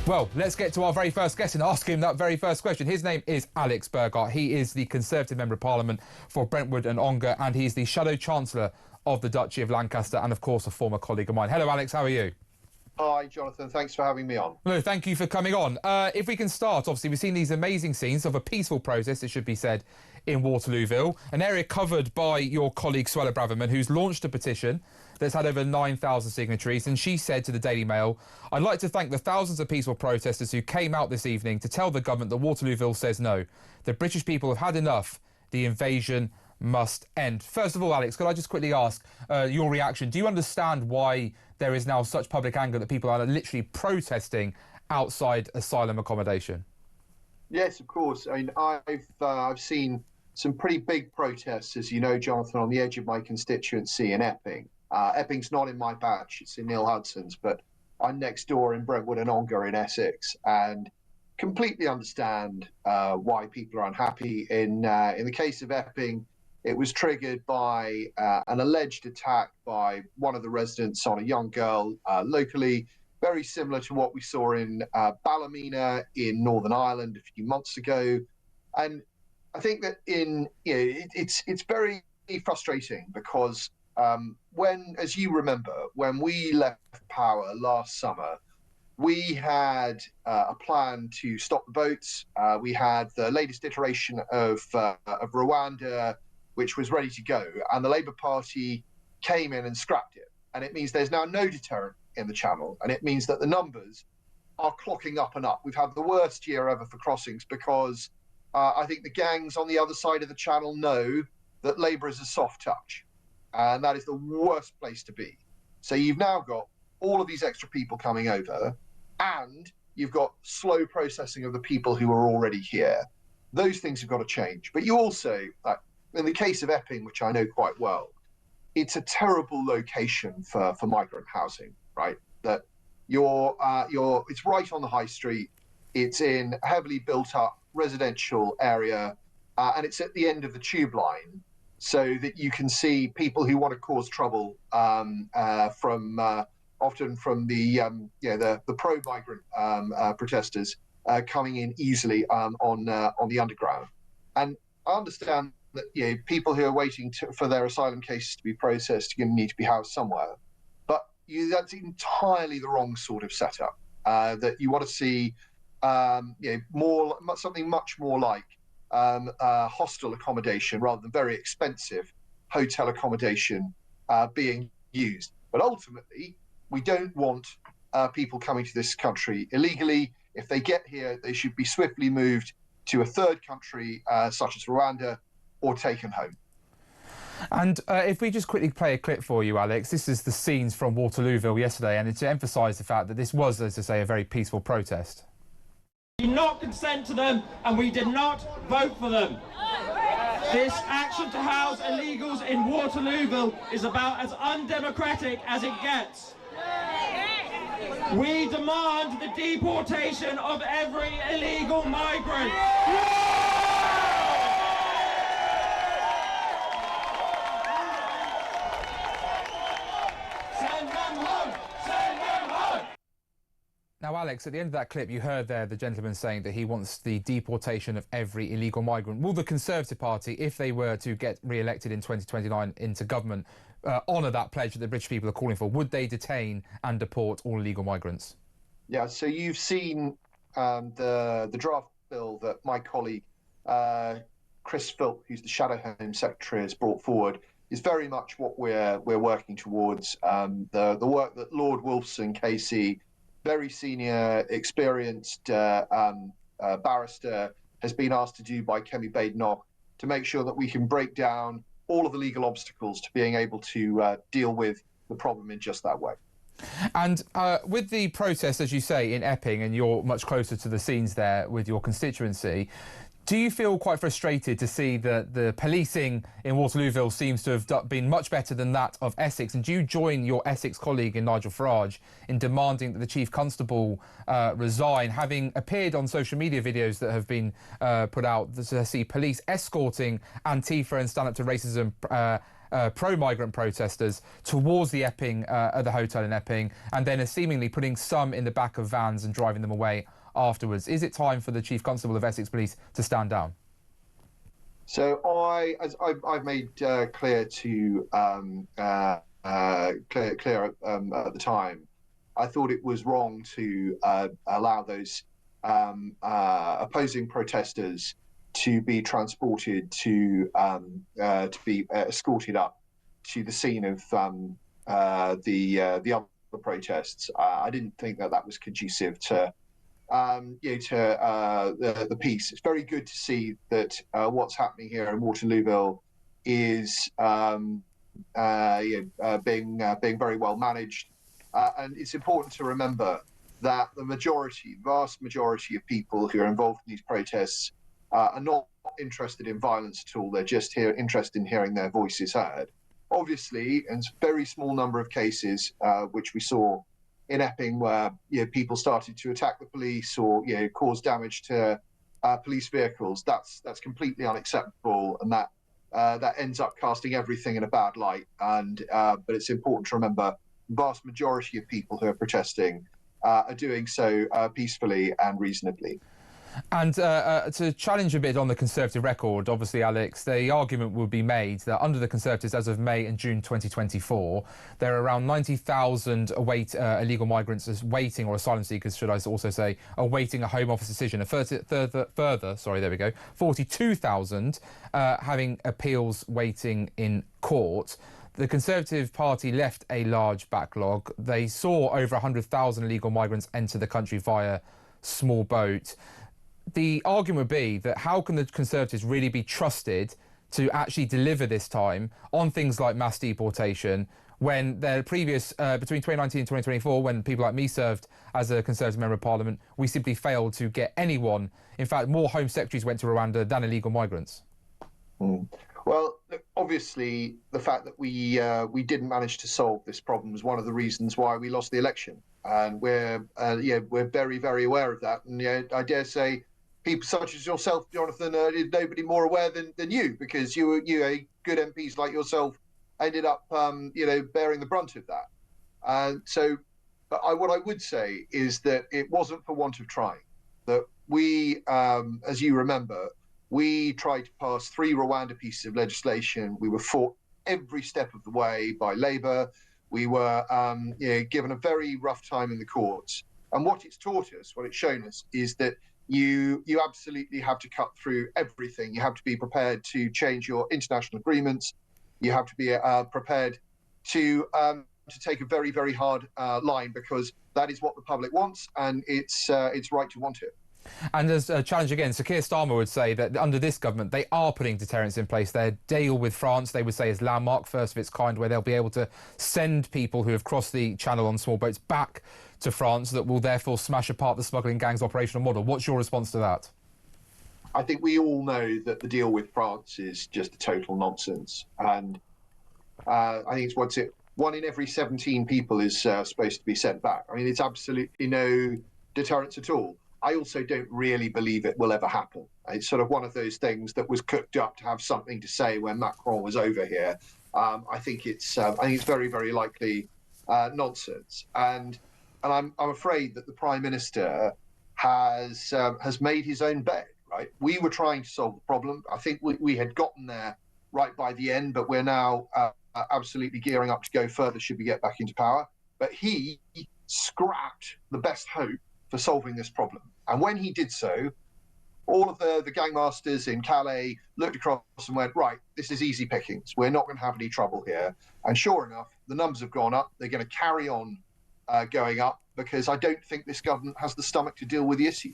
Well, let's get to our very first guest and ask him that very first question. His name is Alex Burghart. He is the Conservative Member of Parliament for Brentwood and Ongar, and he's the Shadow Chancellor of the Duchy of Lancaster and, of course, a former colleague of mine. Hello, Alex. How are you? Hi, Jonathan. Thanks for having me on. No, thank you for coming on. If we can start, obviously, we've seen these amazing scenes of a peaceful protest, it should be said, in Waterlooville, an area covered by your colleague, Suella Braverman, who's launched a petition that's had over 9,000 signatories, and she said to the Daily Mail, "I'd like to thank the thousands of peaceful protesters who came out this evening to tell the government that Waterlooville says no. The British people have had enough. The invasion must end." First of all, Alex, could I just quickly ask your reaction? Do you understand why there is now such public anger that people are literally protesting outside asylum accommodation? Yes, of course. I mean, I've seen some pretty big protests, as you know, Jonathan, on the edge of my constituency in Epping. Epping's not in my batch, it's in Neil Hudson's, but I'm next door in Brentwood and Ongar in Essex, and completely understand why people are unhappy. In the case of Epping, it was triggered by an alleged attack by one of the residents on a young girl locally, very similar to what we saw in Ballymena in Northern Ireland a few months ago. And I think that it's very frustrating because when, as you remember, when we left power last summer, we had a plan to stop the boats. We had the latest iteration of Rwanda, which was ready to go, and the Labour Party came in and scrapped it. And it means there's now no deterrent in the Channel, and it means that the numbers are clocking up and up. We've had the worst year ever for crossings because I think the gangs on the other side of the Channel know that Labour is a soft touch, and that is the worst place to be. So you've now got all of these extra people coming over, and you've got slow processing of the people who are already here. Those things have got to change. But you also, in the case of Epping, which I know quite well, it's a terrible location for migrant housing, right? That it's right on the high street. It's in a heavily built up residential area, and it's at the end of the tube line, so that you can see people who want to cause trouble often from the pro-migrant protesters coming in easily on the underground. And I understand that people who are waiting for their asylum cases to be processed are going to need to be housed somewhere, but that's entirely the wrong sort of setup. That you want to see something much more like hostel accommodation rather than very expensive hotel accommodation being used. But ultimately, we don't want people coming to this country illegally. If they get here, they should be swiftly moved to a third country such as Rwanda, or taken home. And if we just quickly play a clip for you, Alex, this is the scenes from Waterlooville yesterday, and it's to emphasise the fact that this was, as I say, a very peaceful protest. We did not consent to them, and we did not vote for them. This action to house illegals in Waterlooville is about as undemocratic as it gets. We demand the deportation of every illegal migrant. Now, Alex, at the end of that clip, you heard there the gentleman saying that he wants the deportation of every illegal migrant. Will the Conservative Party, if they were to get re-elected in 2029 into government, honour that pledge that the British people are calling for? Would they detain and deport all illegal migrants? Yeah, so you've seen the draft bill that my colleague, Chris Philp, who's the Shadow Home Secretary, has brought forward, is very much what we're working towards. The work that Lord Wolfson KC, very senior, experienced barrister, has been asked to do by Kemi Badenoch to make sure that we can break down all of the legal obstacles to being able to deal with the problem in just that way. And with the protest, as you say, in Epping, and you're much closer to the scenes there with your constituency, do you feel quite frustrated to see that the policing in Waterlooville seems to have been much better than that of Essex? And do you join your Essex colleague in Nigel Farage in demanding that the Chief Constable resign, having appeared on social media videos that have been put out to see police escorting Antifa and Stand Up to Racism pro-migrant protesters towards the Epping, at the hotel in Epping, and then seemingly putting some in the back of vans and driving them away afterwards. Is it time for the Chief Constable of Essex Police to stand down? So I've made clear to clear at the time, I thought it was wrong to allow those opposing protesters to be transported to be escorted up to the scene of the other protests. I didn't think that was conducive to the peace. It's very good to see that what's happening here in Waterlooville is being very well managed, and it's important to remember that the vast majority of people who are involved in these protests are not interested in violence at all. They're just interested in hearing their voices heard. Obviously, in a very small number of cases, which we saw in Epping, where people started to attack the police or cause damage to police vehicles, that's completely unacceptable, and that ends up casting everything in a bad light. And but it's important to remember the vast majority of people who are protesting are doing so peacefully and reasonably. And to challenge a bit on the Conservative record, obviously, Alex, the argument would be made that under the Conservatives, as of May and June 2024, there are around 90,000 illegal migrants waiting, or asylum seekers, should I also say, awaiting a Home Office decision. A further, 42,000 having appeals waiting in court. The Conservative Party left a large backlog. They saw over 100,000 illegal migrants enter the country via small boat. The argument would be that how can the Conservatives really be trusted to actually deliver this time on things like mass deportation when their previous, between 2019 and 2024, when people like me served as a Conservative Member of Parliament, we simply failed to get anyone. In fact, more Home Secretaries went to Rwanda than illegal migrants. Well, obviously, the fact that we didn't manage to solve this problem is one of the reasons why we lost the election, and we're very, very aware of that. And I dare say, people such as yourself, Jonathan, nobody more aware than you, because you good MPs like yourself ended up bearing the brunt of that. But what I would say is that it wasn't for want of trying. That we, as you remember, we tried to pass 3 Rwanda pieces of legislation. We were fought every step of the way by Labour. We were given a very rough time in the courts. And what it's taught us, what it's shown us, is that you absolutely have to cut through everything. You have to be prepared to change your international agreements. You have to be prepared to take a very, very hard line, because that is what the public wants, and it's right to want it. And there's a challenge again. So Keir Starmer would say that under this government, they are putting deterrence in place. Their deal with France, they would say, is landmark, first of its kind, where they'll be able to send people who have crossed the channel on small boats back to France, that will therefore smash apart the smuggling gang's operational model. What's your response to that? I think we all know that the deal with France is just a total nonsense. And I think it's 1 in every 17 people is supposed to be sent back. I mean, it's absolutely no deterrence at all. I also don't really believe it will ever happen. It's sort of one of those things that was cooked up to have something to say when Macron was over here. I think it's very, very likely nonsense. And I'm afraid that the Prime Minister has made his own bed. Right? We were trying to solve the problem. I think we had gotten there right by the end, but we're now absolutely gearing up to go further should we get back into power. But he scrapped the best hope for solving this problem. And when he did so, all of the gangmasters in Calais looked across and went, right, this is easy pickings. We're not going to have any trouble here. And sure enough, the numbers have gone up. They're going to carry on going up, because I don't think this government has the stomach to deal with the issue.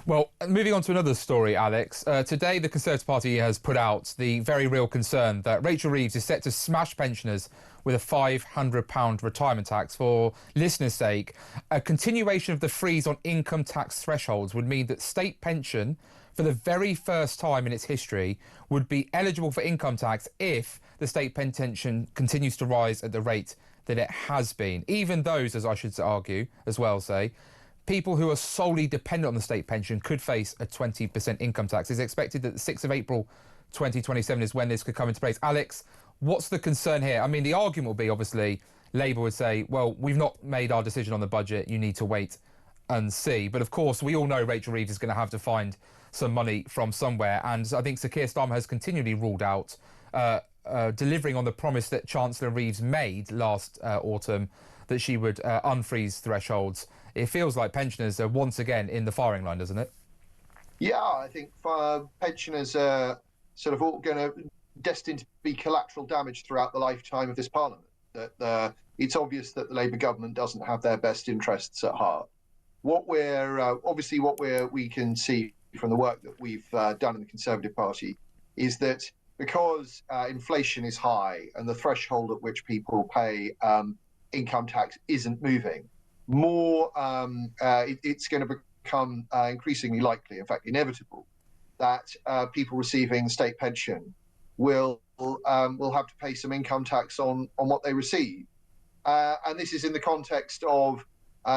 Well, moving on to another story, Alex. Today, the Conservative Party has put out the very real concern that Rachel Reeves is set to smash pensioners with a £500 retirement tax. For listeners' sake, a continuation of the freeze on income tax thresholds would mean that state pension, for the very first time in its history, would be eligible for income tax if the state pension continues to rise at the rate that it has been. Even those, as I should argue, as well say, people who are solely dependent on the state pension could face a 20% income tax. It's expected that the 6th of April 2027 is when this could come into place. Alex, What's the concern here? I mean, the argument will be, obviously, Labour would say, well, we've not made our decision on the budget, you need to wait and see. But of course, we all know Rachel Reeves is going to have to find some money from somewhere. And I think Sir Keir Starmer has continually ruled out delivering on the promise that Chancellor Reeves made last autumn, that she would unfreeze thresholds. It feels like pensioners are once again in the firing line, doesn't it? Yeah, I think pensioners are sort of all going to destined to be collateral damage throughout the lifetime of this parliament. That it's obvious that the Labour government doesn't have their best interests at heart. What we can see from the work that we've done in the Conservative Party is that because inflation is high and the threshold at which people pay income tax isn't moving, it's going to become increasingly likely, in fact inevitable, that people receiving state pension will have to pay some income tax on what they receive. And this is in the context of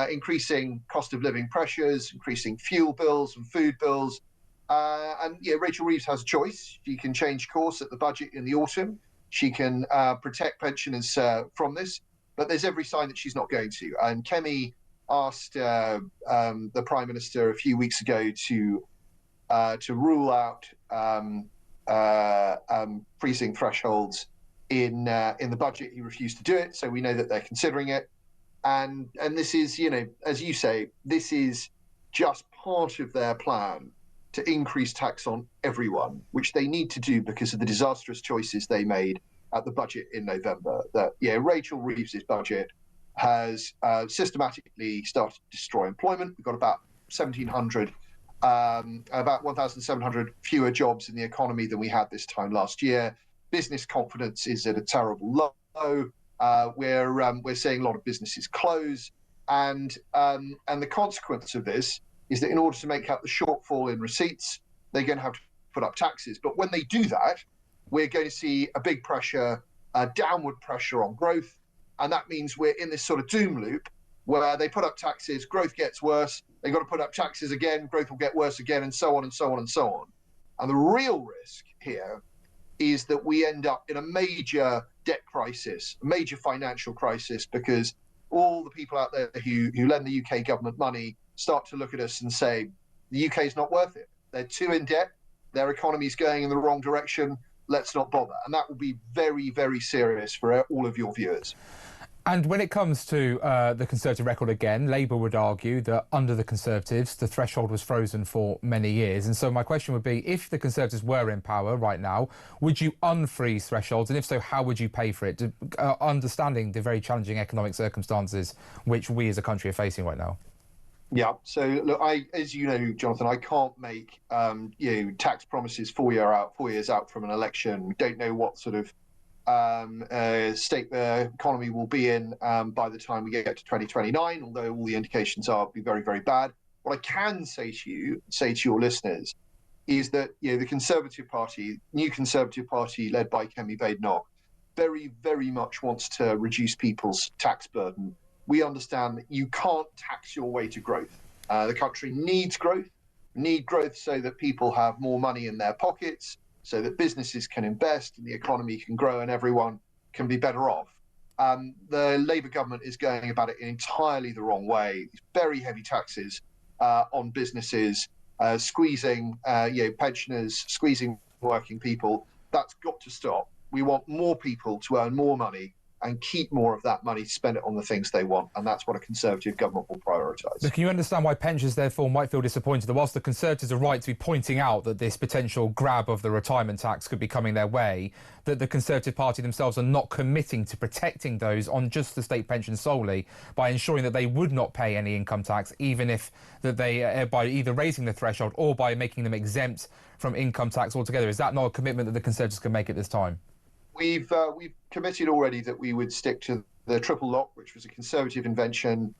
increasing cost of living pressures, increasing fuel bills and food bills. And Rachel Reeves has a choice. She can change course at the budget in the autumn. She can protect pensioners from this, but there's every sign that she's not going to. And Kemi asked the Prime Minister a few weeks ago to rule out freezing thresholds in the budget. He refused to do it, so we know that they're considering it. And this is, as you say, this is just part of their plan to increase tax on everyone, which they need to do because of the disastrous choices they made at the budget in November. That Rachel Reeves's budget has systematically started to destroy employment. We've got about 1,700. About 1,700 fewer jobs in the economy than we had this time last year. Business confidence is at a terrible low. We're seeing a lot of businesses close, and the consequence of this is that in order to make up the shortfall in receipts, they're going to have to put up taxes. But when they do that, we're going to see a big pressure, downward pressure on growth, and that means we're in this sort of doom loop where they put up taxes, growth gets worse, they've got to put up taxes again, growth will get worse again, and so on and so on and so on. And the real risk here is that we end up in a major debt crisis, a major financial crisis, because all the people out there who lend the UK government money start to look at us and say, the UK is not worth it. They're too in debt, their economy is going in the wrong direction, let's not bother. And that will be very, very serious for all of your viewers. And when it comes to the Conservative record again, Labour would argue that under the Conservatives, the threshold was frozen for many years. And so my question would be, if the Conservatives were in power right now, would you unfreeze thresholds? And if so, how would you pay for it? Understanding the very challenging economic circumstances which we as a country are facing right now. Yeah. So look, as you know, Jonathan, I can't make tax promises 4 years out from an election. We don't know what sort of state the economy will be in by the time we get to 2029, although all the indications are be very, very bad. What I can say to your listeners, is that the Conservative Party, new Conservative Party led by Kemi Badenoch, very, very much wants to reduce people's tax burden. We understand that you can't tax your way to growth. The country needs growth so that people have more money in their pockets, so that businesses can invest and the economy can grow and everyone can be better off. The Labour government is going about it in entirely the wrong way. Very heavy taxes on businesses, squeezing pensioners, squeezing working people. That's got to stop. We want more people to earn more money and keep more of that money to spend it on the things they want. And that's what a Conservative government will prioritise. But can you understand why pensioners, therefore, might feel disappointed that whilst the Conservatives are right to be pointing out that this potential grab of the retirement tax could be coming their way, that the Conservative Party themselves are not committing to protecting those on just the state pension solely by ensuring that they would not pay any income tax, even if that they, by either raising the threshold or by making them exempt from income tax altogether? Is that not a commitment that the Conservatives can make at this time? We've committed already that we would stick to the triple lock, which was a Conservative invention,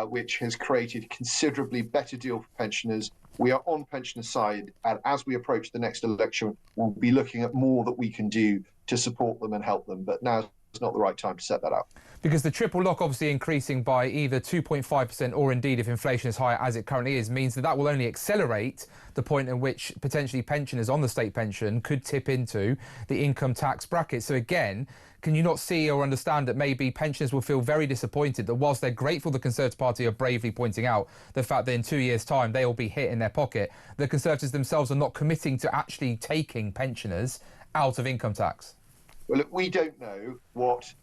which has created a considerably better deal for pensioners. We are on pensioners' side, and as we approach the next election, we'll be looking at more that we can do to support them and help them. But now's not the right time to set that up. Because the triple lock obviously increasing by either 2.5% or indeed if inflation is higher as it currently is, means that that will only accelerate the point at which potentially pensioners on the state pension could tip into the income tax bracket. So again, can you not see or understand that maybe pensioners will feel very disappointed that whilst they're grateful the Conservative Party are bravely pointing out the fact that in 2 years' time they will be hit in their pocket, the Conservatives themselves are not committing to actually taking pensioners out of income tax? Well, look, we don't know what's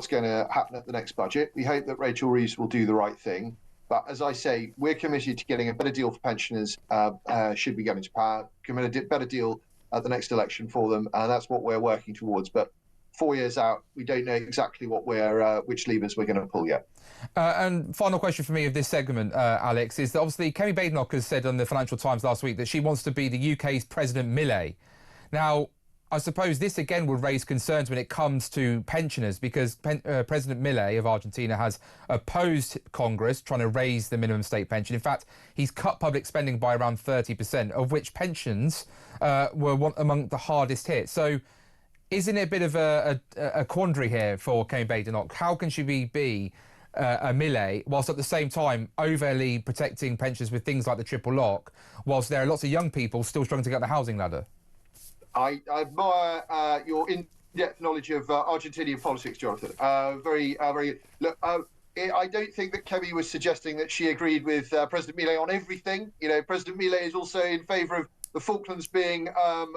going to happen at the next budget. We hope that Rachel Reeves will do the right thing. But as I say, we're committed to getting a better deal for pensioners should we get into power, commit a better deal at the next election for them. And that's what we're working towards. But 4 years out, we don't know exactly what which levers we're going to pull yet. And final question for me of this segment, Alex, is that obviously Kemi Badenoch has said on the Financial Times last week that she wants to be the UK's President Millet. Now, I suppose this again would raise concerns when it comes to pensioners, because President Millet of Argentina has opposed Congress trying to raise the minimum state pension. In fact, he's cut public spending by around 30%, of which pensions were among the hardest hit. So isn't it a bit of a quandary here for Kemi Badenoch? How can she be a Millet whilst at the same time overly protecting pensioners with things like the triple lock, whilst there are lots of young people still struggling to get the housing ladder? I admire your in-depth knowledge of Argentinian politics, Jonathan. Very. Look, I don't think that Kemi was suggesting that she agreed with President Millet on everything. You know, President Millet is also in favour of the Falklands being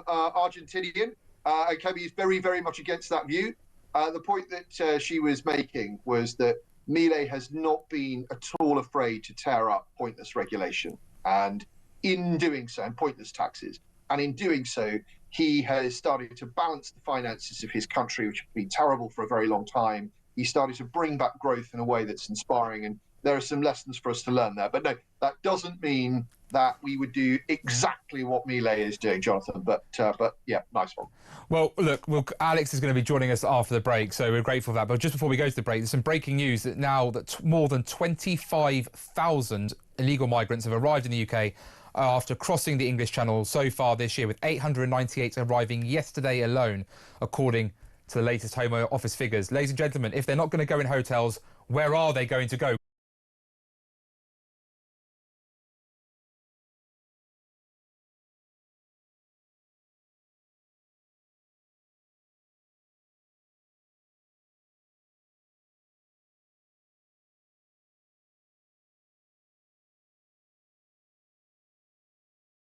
Argentinian, and Kemi is very, very much against that view. The point that she was making was that Millet has not been at all afraid to tear up pointless regulation, and in doing so, and pointless taxes. And in doing so, he has started to balance the finances of his country, which have been terrible for a very long time. He started to bring back growth in a way that's inspiring. And there are some lessons for us to learn there. But no, that doesn't mean that we would do exactly what Millet is doing, Jonathan. But yeah, nice one. Well, look, Alex is going to be joining us after the break, so we're grateful for that. But just before we go to the break, there's some breaking news that now that more than 25,000 illegal migrants have arrived in the UK after crossing the English Channel so far this year, with 898 arriving yesterday alone, according to the latest Home Office figures. Ladies and gentlemen, if they're not going to go in hotels, where are they going to go?